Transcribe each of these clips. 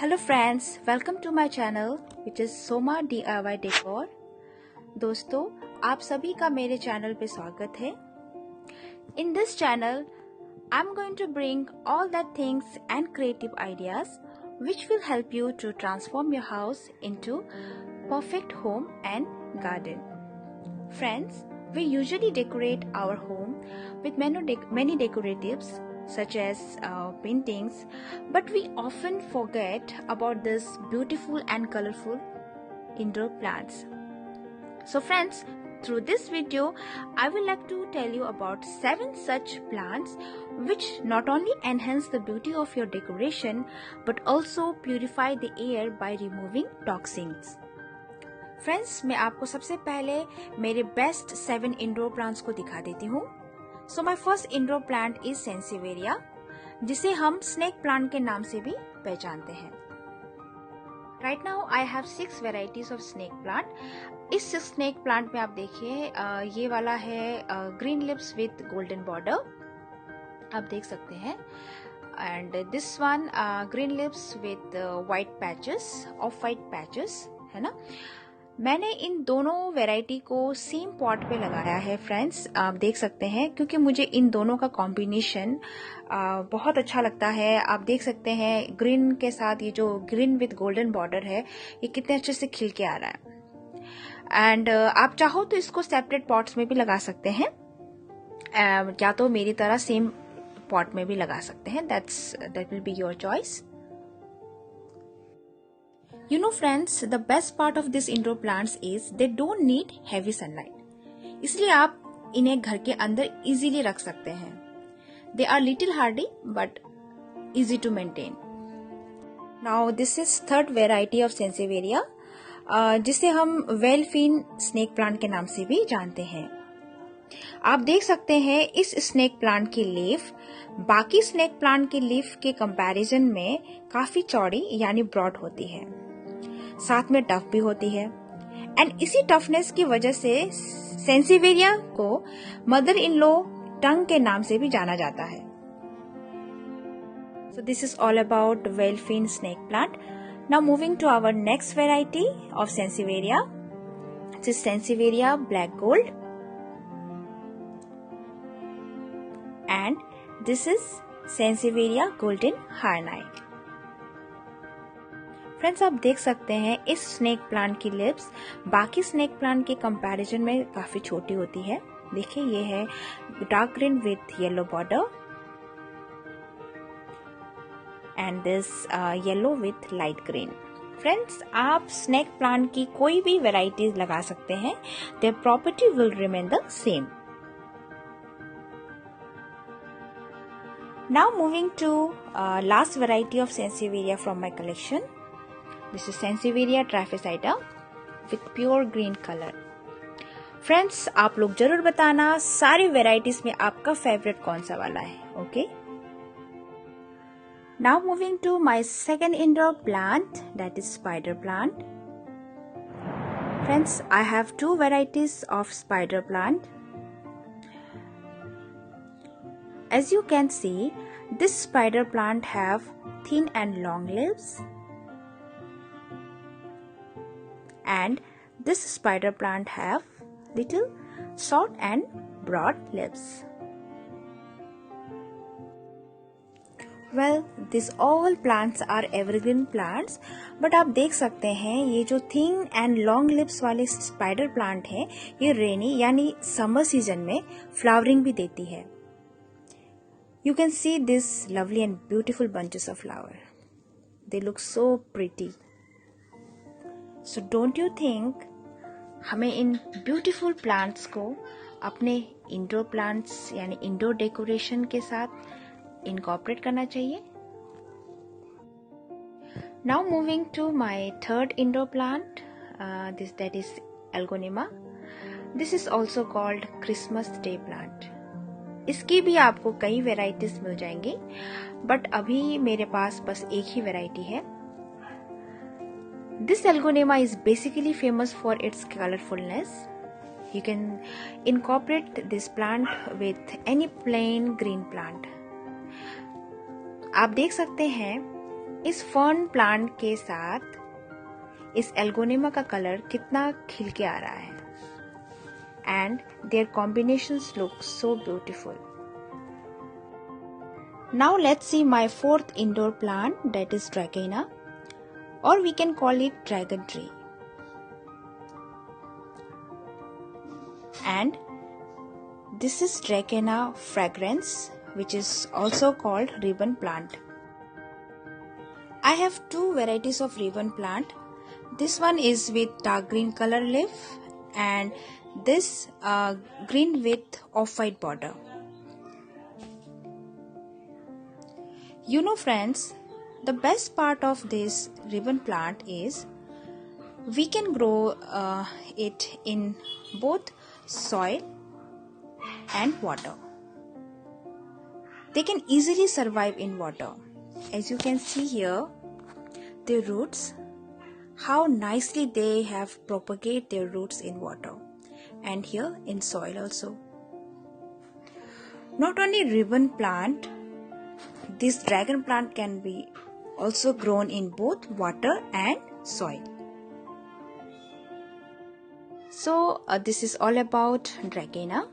Hello friends, welcome to my channel which is Soma DIY Decor। दोस्तों, आप सभी का मेरे चैनल पे स्वागत है। In this channel, I'm going to bring all that things and creative ideas which will help you to transform your house into perfect home and garden. Friends, we usually decorate our home with many decoratives such as paintings, but we often forget about this beautiful and colorful indoor plants. So friends, through this video, I would like to tell you about 7 such plants which not only enhance the beauty of your decoration but also purify the air by removing toxins. Friends, मैं आपको सबसे पहले मेरे best 7 indoor plants को दिखा देती हूँ। So my first indoor plant is sansevieria, जिसे हम स्नेक प्लांट के नाम से भी पहचानते हैं। Right now I have 6 varieties of snake plant. इस स्नेक प्लांट में आप देखिए, ये वाला है green lips with golden border, आप देख सकते हैं। And this one green lips with white patches, of white patches, है ना। मैंने इन दोनों वैरायटी को सेम पॉट पे लगाया है फ्रेंड्स, आप देख सकते हैं, क्योंकि मुझे इन दोनों का कॉम्बिनेशन बहुत अच्छा लगता है। आप देख सकते हैं ग्रीन के साथ ये जो ग्रीन विद गोल्डन बॉर्डर है, ये कितने अच्छे से खिल के आ रहा है। एंड आप चाहो तो इसको सेपरेट पॉट्स में भी लगा सकते हैं, या तो मेरी तरह सेम पॉट में भी लगा सकते हैं। That will be your choice. You know friends, the best part of these indoor plants is they don't need heavy sunlight. इसलिए आप इन्हें घर के अंदर easily रख सकते हैं। They are little hardy but easy to maintain. Now this is third variety of Sansevieria, जिसे हम वेलफिन स्नेक प्लांट के नाम से भी जानते हैं। आप देख सकते हैं इस स्नेक प्लांट की लीफ बाकी स्नेक प्लांट की लीफ के कंपैरिजन में काफी चौड़ी यानी ब्रॉड होती है, साथ में टफ भी होती है। एंड इसी टफनेस की वजह से सेंसिवेरिया को मदर इन लॉ टंग के नाम से भी जाना जाता है। So this is all about whale fin snake plant. Now moving to our next variety of sansevieria, this is sansevieria black gold and this is sansevieria golden हार्नाइट। फ्रेंड्स, आप देख सकते हैं इस स्नेक प्लांट की लिप्स बाकी स्नेक प्लांट के comparison में काफी छोटी होती है। देखिए, ये है dark green with yellow border and this yellow with light green. Friends, आप स्नेक प्लांट की कोई भी वेराइटीज लगा सकते हैं, their property will remain the same. Now moving to last variety of sansevieria from my collection. This is Sansevieria trapezida with pure green color. Friends, आप लोग जरूर बताना सारी वेराइटीज में आपका फेवरेट कौन सा वाला है, okay? Now moving to my second indoor plant, that is spider plant. Friends, I have 2 varieties of spider plant. As you can see, this spider plant have thin and long leaves. And this spider plant have little short and broad leaves. Well, these all plants are evergreen plants, but आप देख सकते हैं ये जो thin and long leaves वाले spider plant है, ये rainy यानी summer season में flowering भी देती है। You can see this lovely and beautiful bunches of flower. They look so pretty. So don't you think हमें इन ब्यूटीफुल प्लांट्स को अपने इंडोर प्लांट्स यानी इंडोर डेकोरेशन के साथ इनकॉर्पोरेट करना चाहिए? Now moving to my third indoor plant, that is एल्गोनिमा। This is also called Christmas day plant. इसकी भी आपको कई वेराइटीज मिल जाएंगी, बट अभी मेरे पास बस एक ही वेराइटी है। This Algonema is basically famous for its colorfulness. You can incorporate this plant with any plain green plant. आप देख सकते हैं इस फर्न प्लांट के साथ इस एल्गोनिमा का कलर कितना खिल के आ रहा है, and their combinations look so beautiful. Now let's see my fourth indoor plant, that is Dracaena, or we can call it dragon tree. And this is Dracaena fragrans, which is also called ribbon plant. I have two varieties of ribbon plant. This one is with dark green color leaf and this green with off-white border. You know friends, the best part of this ribbon plant is we can grow it in both soil and water. They can easily survive in water. As you can see here, their roots, how nicely they have propagated their roots in water, and here in soil also. Not only ribbon plant, this dragon plant can be also grown in both water and soil. So this is all about Dracaena.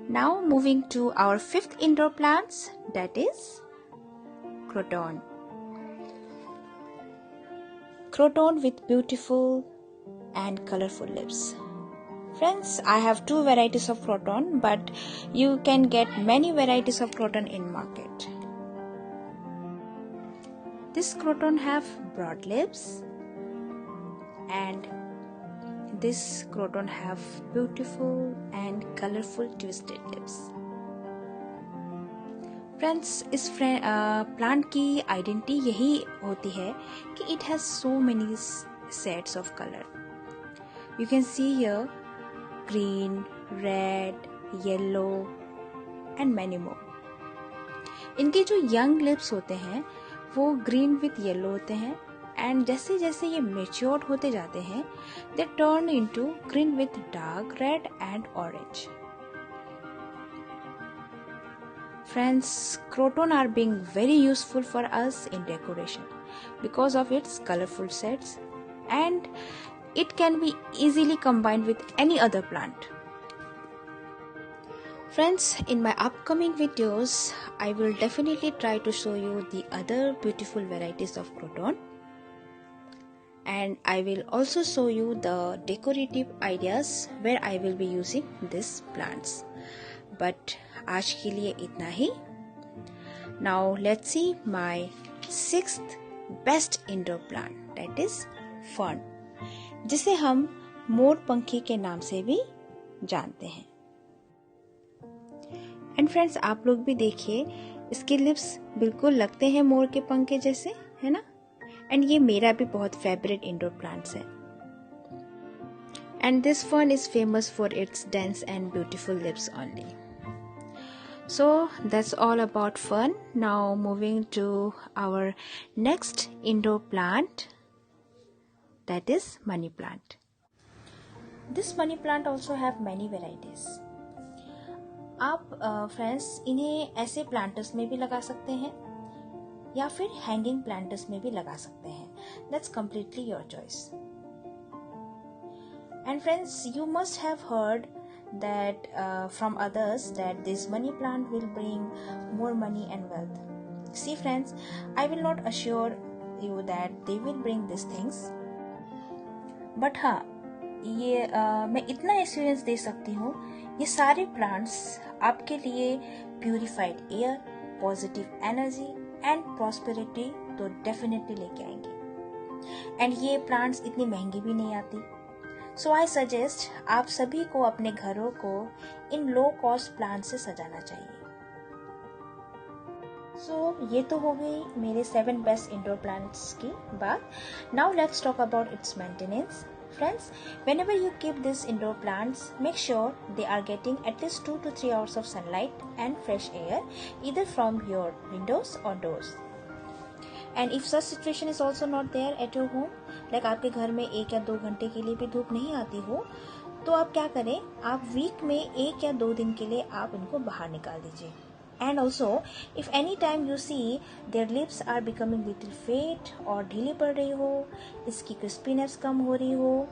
Now moving to our fifth indoor plants, that is Croton. Croton with beautiful and colorful leaves. Friends, I have two varieties of Croton, but you can get many varieties of Croton in market. This Croton have broad leaves and this Croton have beautiful and colorful twisted leaves. Friends, इस plant की identity यही होती है कि it has so many shades of color. You can see here green, red, yellow and many more. इनके जो young leaves होते हैं वो ग्रीन विथ येलो होते हैं, एंड जैसे जैसे ये मेच्योर्ड होते जाते हैं they turn into green with dark red and orange. Friends, Croton are being very useful for us in decoration because of its colorful shades, and it can be easily combined with any other plant. Friends, in my upcoming videos, I will definitely try to show you the other beautiful varieties of Croton, and I will also show you the decorative ideas where I will be using these plants. But आज के लिए इतना ही. Now let's see my sixth best indoor plant, that is fern, जिसे हम मोर पंखी के नाम से भी जानते हैं. एंड फ्रेंड्स, आप लोग भी देखिए, इसके लिप्स बिल्कुल लगते हैं मोर के पंख के जैसे, है ना. एंड ये मेरा भी बहुत फेवरेट इंडोर प्लांट्स है. And this fern is famous for its dense and beautiful lips only. So that's all about fern. Now moving to our next indoor plant, that is money plant. This money plant also have many varieties. आप friends इन्हें ऐसे planters में भी लगा सकते हैं या फिर हैंगिंग प्लांटर्स में भी लगा सकते हैं. That's completely your choice. And friends, you must have heard that from others that this money plant will bring more money and wealth. See friends, I will not assure you that they will bring these things, but हाँ, ये मैं इतना assurance दे सकती हूँ, ये सारे plants आपके लिए purified air, positive energy and prosperity तो डेफिनेटली लेके आएंगे. एंड ये प्लांट्स इतनी महंगी भी नहीं आती. सो आई सजेस्ट आप सभी को अपने घरों को इन लो कॉस्ट प्लांट से सजाना चाहिए. सो ये तो हो गई मेरे 7 बेस्ट इंडोर प्लांट्स की बात. Now let's talk about it's maintenance. Friends, whenever you keep these indoor plants, make sure they are getting at least 2 to 3 hours of sunlight and fresh air, either from your windows or doors. And if such situation is also not there at your home, like आपके घर में 1 या 2 घंटे के लिए भी धूप नहीं आती हो, तो आप क्या करें, आप वीक में 1 या 2 दिन के लिए आप इनको बाहर निकाल दीजिए. And also, if any time you see their lips are becoming little fade और ढीली पड़ रही हो, इसकी crispiness कम हो रही हो,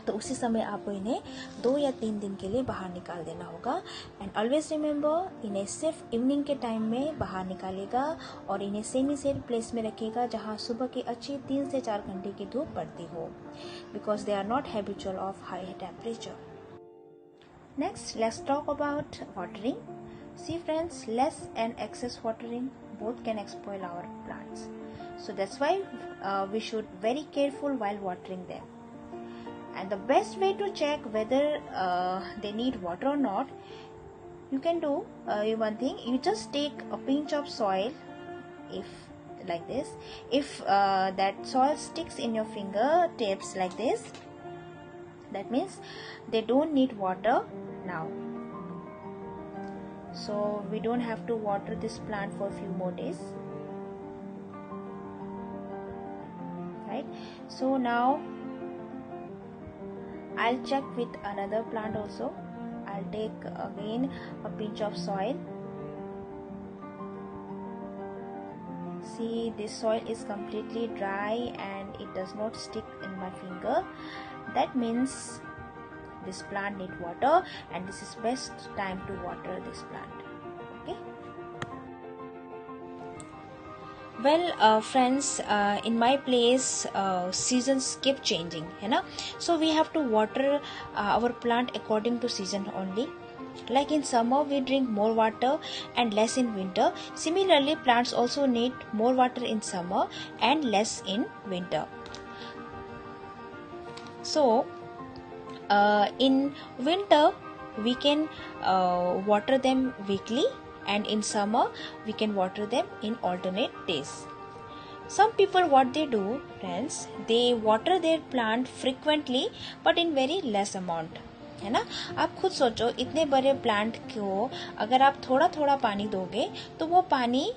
तो उसी समय आपको इन्हें 2 या 3 दिन के लिए बाहर निकाल देना होगा. एंड ऑलवेज रिमेंबर, इन्हें सिर्फ इवनिंग के टाइम में बाहर निकालेगा और इन्हें सेमी शेड प्लेस में रखेगा जहां सुबह की अच्छी 3 से 4 घंटे की धूप पड़ती हो, because they are not habitual of high temperature. Next, let's talk about watering. See friends, less and excess watering both can spoil our plants. So that's why we should very careful while watering them. And the best way to check whether they need water or not, you can do one thing. You just take a pinch of soil, if like this. If that soil sticks in your fingertips like this, that means they don't need water now. So we don't have to water this plant for a few more days, right? So now I'll check with another plant also. I'll take again a pinch of soil. See, this soil is completely dry and it does not stick in my finger. That means this plant need water, and this is best time to water this plant. Okay. Well, friends, in my place seasons keep changing, है ना? So we have to water our plant according to season only. Like in summer we drink more water and less in winter. Similarly, plants also need more water in summer and less in winter. So in winter we can water them weekly, and in summer we can water them in alternate days. Some people, what they do, friends, they water their plant frequently but in very less amount, है ना? आप खुद सोचो, इतने बड़े plant को अगर आप थोड़ा थोड़ा पानी दोगे तो वो पानी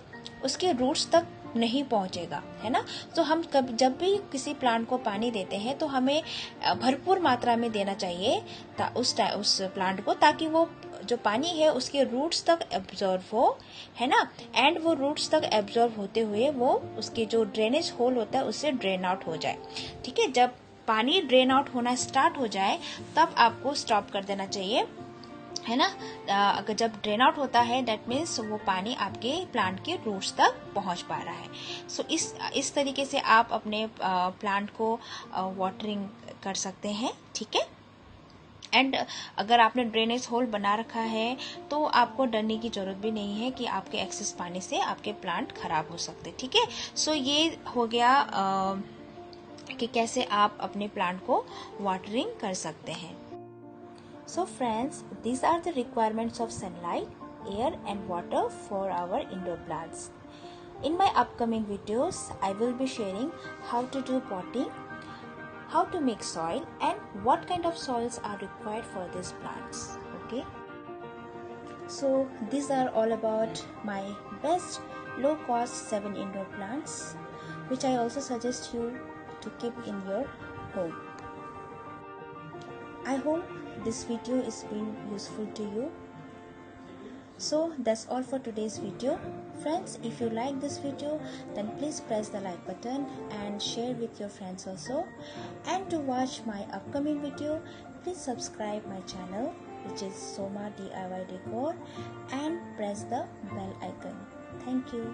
उसके रूट्स तक नहीं पहुंचेगा, है ना? तो हम जब भी किसी प्लांट को पानी देते हैं तो हमें भरपूर मात्रा में देना चाहिए उस प्लांट को, ताकि वो जो पानी है उसके रूट्स तक एब्जॉर्व हो, है ना? एंड वो रूट्स तक एब्जॉर्व होते हुए वो उसके जो ड्रेनेज होल होता है उससे ड्रेन आउट हो जाए. ठीक है, जब पानी ड्रेन आउट होना स्टार्ट हो जाए तब आपको स्टॉप कर देना चाहिए, है ना? अगर जब ड्रेन आउट होता है, दैट मीन्स वो पानी आपके प्लांट के रूट्स तक पहुंच पा रहा है. सो इस तरीके से आप अपने प्लांट को वाटरिंग कर सकते हैं. ठीक है. एंड अगर आपने ड्रेनेज होल बना रखा है तो आपको डरने की जरूरत भी नहीं है कि आपके एक्सेस पानी से आपके प्लांट खराब हो सकते. ठीक है. सो ये हो गया कि कैसे आप अपने प्लांट को वाटरिंग कर सकते हैं. So friends, these are the requirements of sunlight, air and water for our indoor plants. In my upcoming videos, I will be sharing how to do potting, how to make soil, and what kind of soils are required for these plants. Okay. So these are all about my best low cost 7 indoor plants, which I also suggest you to keep in your home. I hope this video is being useful to you. So that's all for today's video. Friends, if you like this video, then please press the like button and share with your friends also. And to watch my upcoming video, please subscribe my channel, which is Soma DIY Decor, and press the bell icon. Thank you.